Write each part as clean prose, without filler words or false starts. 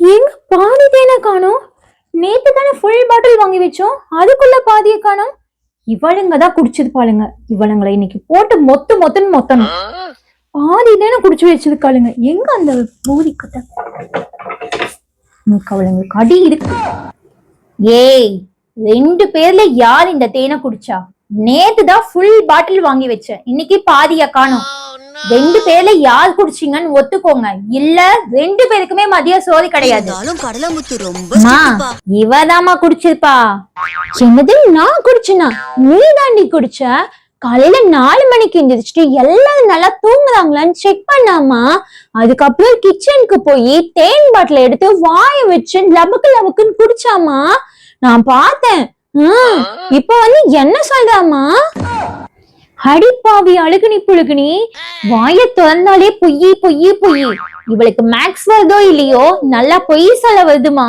எங்க பாதி தேனை காணோம்? நேத்து தானே ஃபுல் பாட்டில் வாங்கி வச்சோம், அதுக்குள்ள பாதியை காணோம். இவளுங்க தான் குடிச்சது பாருங்க. இவளுங்களை இன்னைக்கு போட்டு மொத்தன்னு மொத்தணும். பாதி தேனை குடிச்சு வச்சிருக்காளுங்க. எங்க அந்த பூதி கட்ட அவளுங்களுக்கு அடி இருக்கு. ஏய், 2 பேர்ல யார் இந்த தேனை குடிச்சா? நேத்து தான் ஃபுல் பாட்டில் வாங்கி வச்சேன், இன்னைக்கு பாதியா காணோம். 2 பேர்ல யார் குடிச்சீங்கன்னு ஒத்துக்கோங்க, இல்ல 2 பேருக்குமே மதிய சோறு கிடையாது. இவதாமா குடிச்சிருப்பா. என்னது நான் குடிச்சனா? நீ தாண்டி குடிச்ச. காலையில 4 மணிக்கு எந்திரிச்சிட்டு எல்லாரும் நல்லா தூங்குறாங்களான்னு செக் பண்ணாமா, அதுக்கப்புறம் கிச்சனுக்கு போய் தேன் பாட்டில எடுத்து வாய வச்சு லபக்குன்னு குடிச்சாமா. நான் பார்த்தேன். இப்ப வந்து என்ன சொல்றாமா? அடிப்பாவி அழுகுனி புழுகுனி, வாய திறந்தாலே பொய். இவளுக்கு மேக்ஸ் வருதோ இல்லையோ, நல்லா பொய் சொல்ல வருதுமா.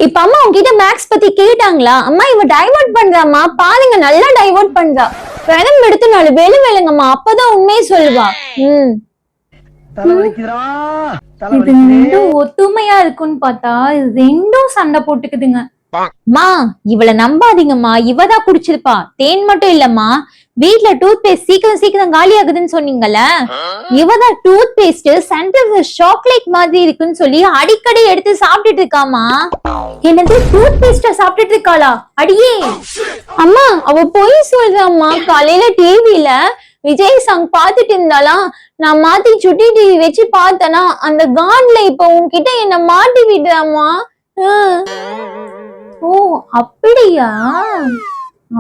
இப்ப அம்மா உங்ககிட்ட மேக்ஸ் பத்தி கேட்டாங்களா? அம்மா இவ டைவர்ட் பண்றாமா, பாருங்க நல்லா டைவர்ட் பண்றா. பெரம் எடுத்து 4 வேலுங்கம்மா, அப்பதான் உண்மையை சொல்லுவா. இது 2 ஒத்துமையா இருக்குன்னு பார்த்தா 2 சண்டை போட்டுக்குதுங்க. மா, இவளை நம்பாதீங்கம்மா, இவதான் குடிச்சிருப்பா. தேன் மட்டும் இல்லம்மா, வீட்ல டூத் பேஸ்ட் சீக்கிரம் காலி ஆகுதுன்னு சொன்னீங்கல்ல, இவதான் டூத் பேஸ்ட் சென்டர் சாக்லேட் மாதிரி இருக்குன்னு சொல்லி அடிக்கடி எடுத்து சாப்பிட்டுட்டு இருக்காமா. என்னது, டூத் பேஸ்ட சாப்பிட்டுட்டு இருக்காளா? அடியே அம்மா, அவ போய் சொல்றாம்மா. காலையில டிவில விஜய் சாங் பாத்துட்டு இருந்தாலாம், நான் மாத்தி சுட்டி டிவி வச்சு பார்த்தனா, அந்த கான்ல இப்ப உன்கிட்ட என்ன மாட்டி விடுறாமா. ஓ அப்படியா?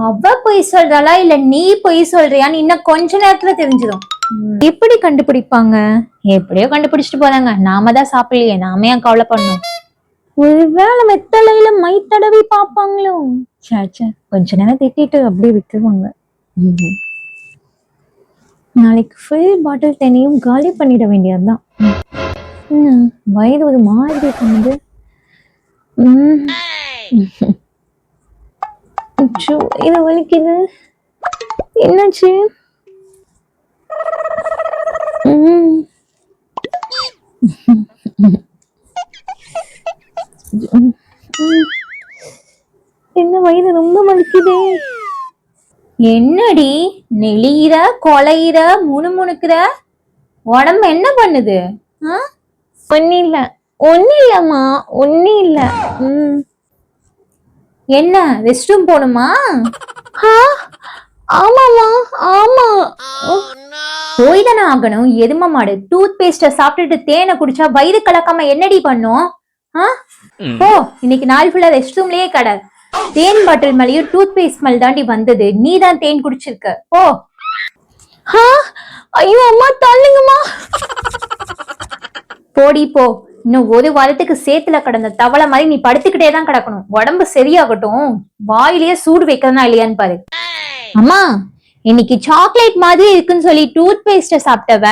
அவ பொய் சொல்றாளா இல்ல நீ பொய் சொல்றியான்னு இன்னும் கொஞ்ச நேரத்துல தெரிஞ்சிடும். எப்படி கண்டுபிடிப்பாங்க? எப்படியோ கண்டுபிடிச்சிட்டு போறாங்க, நாம தான் சாப்பிடலையே, நாம ஏன் கவலை பண்ணோம்? ஒருவேளை மெத்தலையில மை தடவி பாப்பாங்களோ? சே, கொஞ்ச நேரம் திட்டிட்டு அப்படியே விட்டுருவாங்க. நாளைக்கு ஃபுல் பாட்டில் தேனையும் காலி பண்ணிட வேண்டியதுதான். வயது ஒரு மாதிரி பண்ணுது. இது வலிக்குது, என்னாச்சு? என்ன வயிறு ரொம்ப வலிக்குதே. என்னடி நெளியிற கொலையிற முணுமுணுக்குற? உடம்பு என்ன பண்ணுது? ஒன்னும் இல்லம்மா, ஒன்னும் இல்ல. என்ன, ரெஸ்ட் ரூம் போணுமா? ஆமாமா, ஆமா. போய் தானே ஆகணும். எரும மாடு, டூத் பேஸ்ட சாப்பிட்டுட்டு தேனை குடிச்சா வயிறு கலக்காம என்னடி பண்ணும்? ஓ, இன்னைக்கு நாள் ஃபுல்லா ரெஸ்ட் ரூம்லயே கடை. தேன் பாட்டில் மேலேயும் டூத் பேஸ்ட் ஸ்மெல் தாண்டி வந்தது. நீ தான் தேன் குடிச்சிருக்க. ஓ. ஐயோ அம்மா, தள்ளுங்கம்மா. போடி போ. இன்னும் 1 வாரத்துக்கு சேத்துல கடந்த தவளை மாதிரி நீ படுத்துக்கிட்டே தான் கிடக்கணும். உடம்பு சரியாகட்டும், வாயிலேயே சூடு வைக்கிறதா இல்லையான்னு பாரு. அம்மா, இன்னைக்கு சாக்லேட் மாதிரி இருக்குன்னு சொல்லி டூத் பேஸ்ட சாப்பிட்டவ,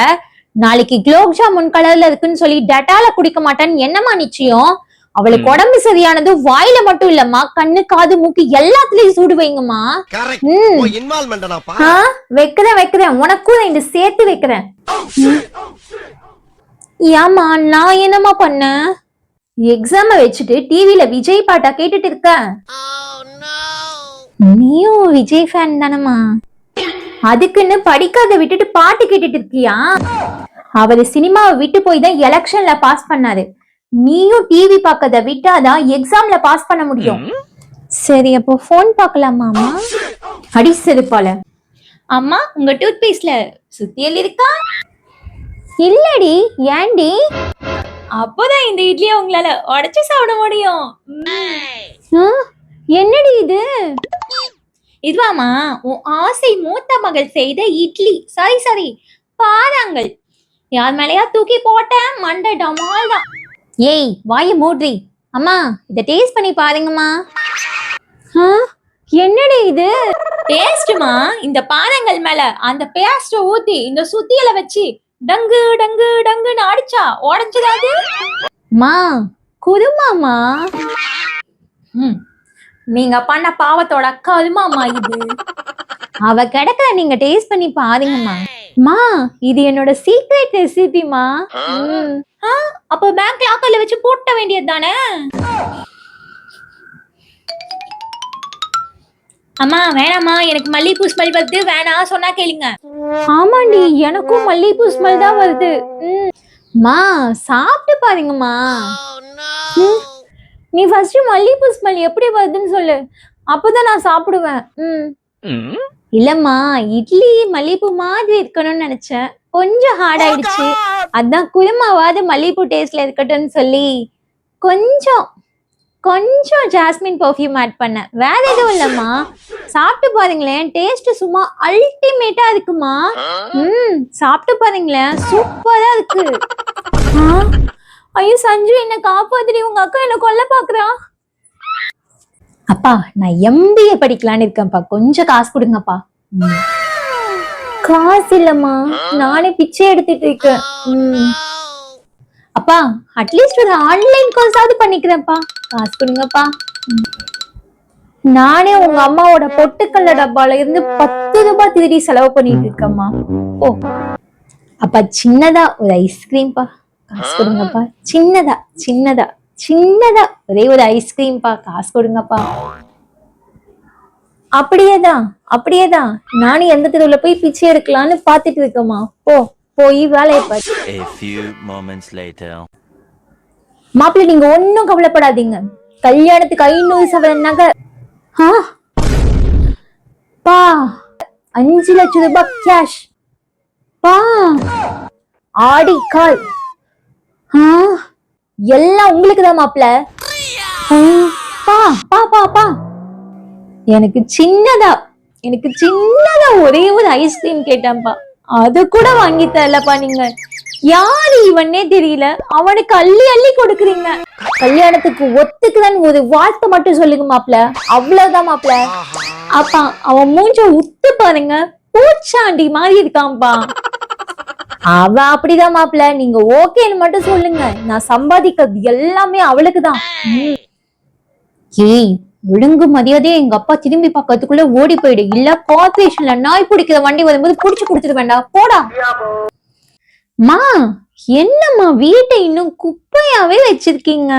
நாளைக்கு குலோப் ஜாமுன் கலர்ல இருக்குன்னு சொல்லி டெட்டால குடிக்க மாட்டான்னு என்னமா நிச்சயம்? அவளுக்கு உடம்பு சரியானது வாயில மட்டும் இல்லம்மா, கண்ணு காது மூக்கு எல்லாத்துலயும் சூடு வைங்கம்மா. வைக்கிறேன், உனக்கும் 2 சேர்த்து வைக்கிறேன். ஏமா, நான் என்னமா பண்ண? எக்ஸாம வச்சுட்டு டிவில விஜய் பாட்டா கேட்டுட்டு இருக்க. நீயும் விஜய் ஃபேன் தானமா? அதுக்குன்னு படிக்காத விட்டுட்டு பாட்டு கேட்டுட்டு இருக்கியா? அவரு சினிமாவை விட்டு போய் தான் எலெக்ஷன்ல பாஸ் பண்ணாரு. நீயும் டிவி பார்க்கறத விட்டாதான் எக்ஸாம்ல பாஸ் பண்ண முடியும். சரி, அப்போ போன் பார்க்கலாமா? அடி செருப்பால. அம்மா, உங்க டூத் பேஸ்ட்ல சுத்தியல் இருக்கா? இல்லடி, ஏண்டி? அப்போதான் இந்த இட்லியை உங்களால உடைச்சு சாப்பிட முடியும். என்னடி இது? இதுவாமா உன் ஆசை மூத்த மகள் செய்த இட்லி. சரி பாருங்கள், யார் மேலையா தூக்கி போட்ட மண்டை டமால் தான். ஏய், வாய மூட்ரி. அம்மா, இத டேஸ்ட் பண்ணி பாருங்கம்மா. என்னடி இது? டேஸ்ட்மா, இந்த பாருங்கள் மேல அந்த பேஸ்ட ஊத்தி இந்த சுத்தியல வச்சு டங்கு டங்கு டங்குன்னு அடிச்சா உடைஞ்சிடாது. மா, குருமாமா. நீங்க பண்ண பாவத்தோட கருமாமா இது. அவ கிடக்குற, நீங்க டேஸ்ட் பண்ணி பாருங்கம்மா. மா இது என்னோட சீக்ரெட் ரெசிபிமா. அப்ப பேங்க் லாக்கர்ல வச்சு போட்ட வேண்டியது தானே. அம்மா வேணாமா, எனக்கு மல்லிகைப்பூ ஸ்மெல் வருது, வேணாம் சொன்னா கேளுங்க. ஆமாண்டி, எனக்கும் மல்லிகைப்பூ ஸ்மெல் தான் வருது. மா சாப்பிட்டு பாருங்கம்மா. நீ ஃபர்ஸ்ட் மல்லிகைப்பூ ஸ்மெல் எப்படி வருதுன்னு சொல்லு, அப்பதான் நான் சாப்பிடுவேன். இல்லம்மா, இட்லி மல்லிகைப்பூ மாதிரி இருக்கணும்னு நினைச்சேன், கொஞ்சம் ஹார்ட் ஆயிடுச்சு. அதான் குருமாவாவது மல்லிகைப்பூ டேஸ்ட்ல இருக்கட்டும்னு சொல்லி கொஞ்சம் கொஞ்சம் ஜாஸ்மின் பர்ஃப்யூம் ஆட் பண்ணேன், வேற எதுவும் இல்லம்மா. சாப்பிட்டு பாருங்களேன், டேஸ்ட் சும்மா அல்டிமேட்டா இருக்குமா. சாப்பிட்டு பாருங்களேன், சூப்பரா இருக்கு. ஐயோ சஞ்சு, என்ன காப்பாத்துடி, உங்க அக்கா என்ன கொல்ல பாக்குறா. அப்பா நான் MBA படிக்கலான்னு இருக்கேன்ப்பா, கொஞ்சம் காசு கொடுங்கப்பா. காசு இல்லம்மா, நானே பிச்சை எடுத்துட்டு இருக்கேன். அப்பா அட்லீஸ்ட் ஒரு ஆன்லைன் கோர்ஸாவது பண்ணிக்கிறேன்ப்பா, காசு கொடுங்கப்பா. நானே உங்க அம்மாவோட பொட்டுக்கல்ல டப்பால இருந்து 10 ரூபாய் திருடி செலவு பண்ணிட்டு இருக்கேம்மா. ஓ அப்பா சின்னதா ஒரு ஐஸ்கிரீம்பா, காசு கொடுங்கப்பா. சின்னதா சின்னதா சின்னதா ஒரே ஒரு ஐஸ்கிரீம்பா, காசு கொடுங்கப்பா. அப்படியேதான் அப்படியேதான், நானும் எந்த தெருவுல போய் பிச்சை எடுக்கலான்னு பாத்துட்டு இருக்கேம்மா. போய் வேலையை பாரு. மாப்பிள்ளை நீங்க ஒன்னும் கவலைப்படாதீங்க, கல்யாணத்துக்கு 500 சவரன் நகை, 5 லட்சம் ரூபாய் கேஷ், ஆடி கால், எல்லாம் உங்களுக்கு தான் மாப்பிள்ளை. எனக்கு சின்னதா ஒரே ஒரு ஐஸ்கிரீம் கேட்டான்பா, அது கூட வாங்கி தரலப்பா. நீங்க யாரு இவனே தெரியல, அவனுக்கு அள்ளி அள்ளி கொடுக்குறீங்க. கல்யாணத்துக்கு ஒத்துக்குதான் ஒரு வார்த்தை மட்டும் சொல்லுங்க மாப்பிள்ள, அவ்வளவுதான் மாப்பிள்ள. அப்பா அவன் மூஞ்ச உத்து பாருங்க, பூச்சாண்டி மாதிரி இருக்கான்பா. அவ அப்படிதான் மாப்பிள்ள, நீங்க ஓகேன்னு மட்டும் சொல்லுங்க, நான் சம்பாதிக்கிறது எல்லாமே அவளுக்குதான். ஏய் ஒழுங்கு மரியாதையே எங்க அப்பா திரும்பி பக்கத்துக்குள்ள ஓடி போயிடு, இல்ல கார்பரேஷன்ல நாய் பிடிக்கிற வண்டி வரும்போது புடிச்சு குடுத்துட்டு வேண்டாம், போடா. மா என்னம்மா வீட்டை இன்னும் குப்பையாவே வச்சிருக்கீங்க.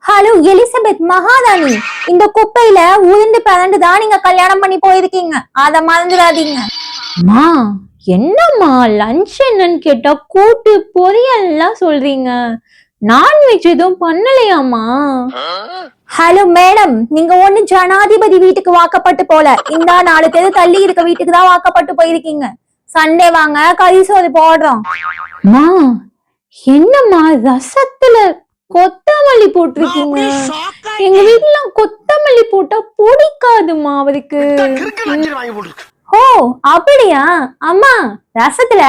ஹலோ எலிசபெத் மகாராணி, இந்த குப்பையில உருண்டு பிறண்டு தான் நீங்க கல்யாணம் பண்ணி போயிருக்கீங்க, அத மறந்துடாதீங்க. மா என்னம்மா லஞ்ச் என்னன்னு கேட்டா கூட்டு பொரியல்லாம் சொல்றீங்க, நான்வெஜ் எதுவும் பண்ணலையாமா? ஹலோ மேடம், நீங்க ஒண்ணு ஜனாதிபதி வீட்டுக்கு வாக்கப்பட்டு போல, இந்த 4 தெரு தள்ளி இருக்க வீட்டுக்கு தான் வாக்கப்பட்டு போயிருக்கீங்க. சண்டே வாங்க, கறி சோறு போடுறோம். என்னம்மா ரசத்துல கொத்தமல்லி போட்டிருக்கீங்க, எங்க வீட்டுல கொத்தமல்லி போட்டா பிடிக்காதுமா அவருக்கு. ஓ அப்படியா, அம்மா ரசத்துல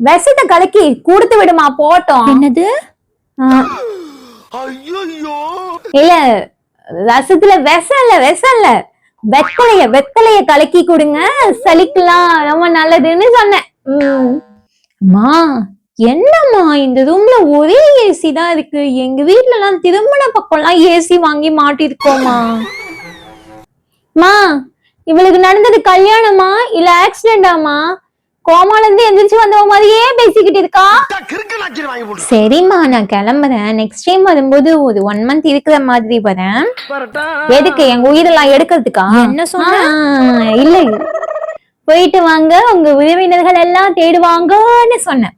விஷத்தை கலக்கி கொடுத்து விடுமா போட்டோம். என்னது? இல்ல ரசத்துல விஷல்ல வெத்தலைய கலக்கி கொடுங்க, சளிக்கலாம் ரொம்ப நல்லதுன்னு சொன்னேன். அம்மா என்னம்மா இந்த ரூம்ல ஒரே ஏசி தான் இருக்கு, எங்க வீட்டுல எல்லாம் திருமண பக்கம்லாம் ஏசி வாங்கி மாட்டிருக்கோமா. மா இவளுக்கு நடந்தது கல்யாணமா இல்ல ஆக்சிடென்டாமா? கோமால இருந்து எந்திரிச்சு வந்தவ மாதிரியே பேசிக்கிட்டு இருக்கா. சரிம்மா நான் கிளம்புறேன், நெக்ஸ்ட் டைம் வரும்போது ஒரு 1 மந்த் இருக்கிற மாதிரி வரேன். எதுக்கு, எங்க உயிரெல்லாம் எடுக்கிறதுக்கா? என்ன சொன்ன? இல்ல போயிட்டு வாங்க, உங்க உறவினர்கள் எல்லாம் தேடுவாங்கன்னு சொன்னேன்.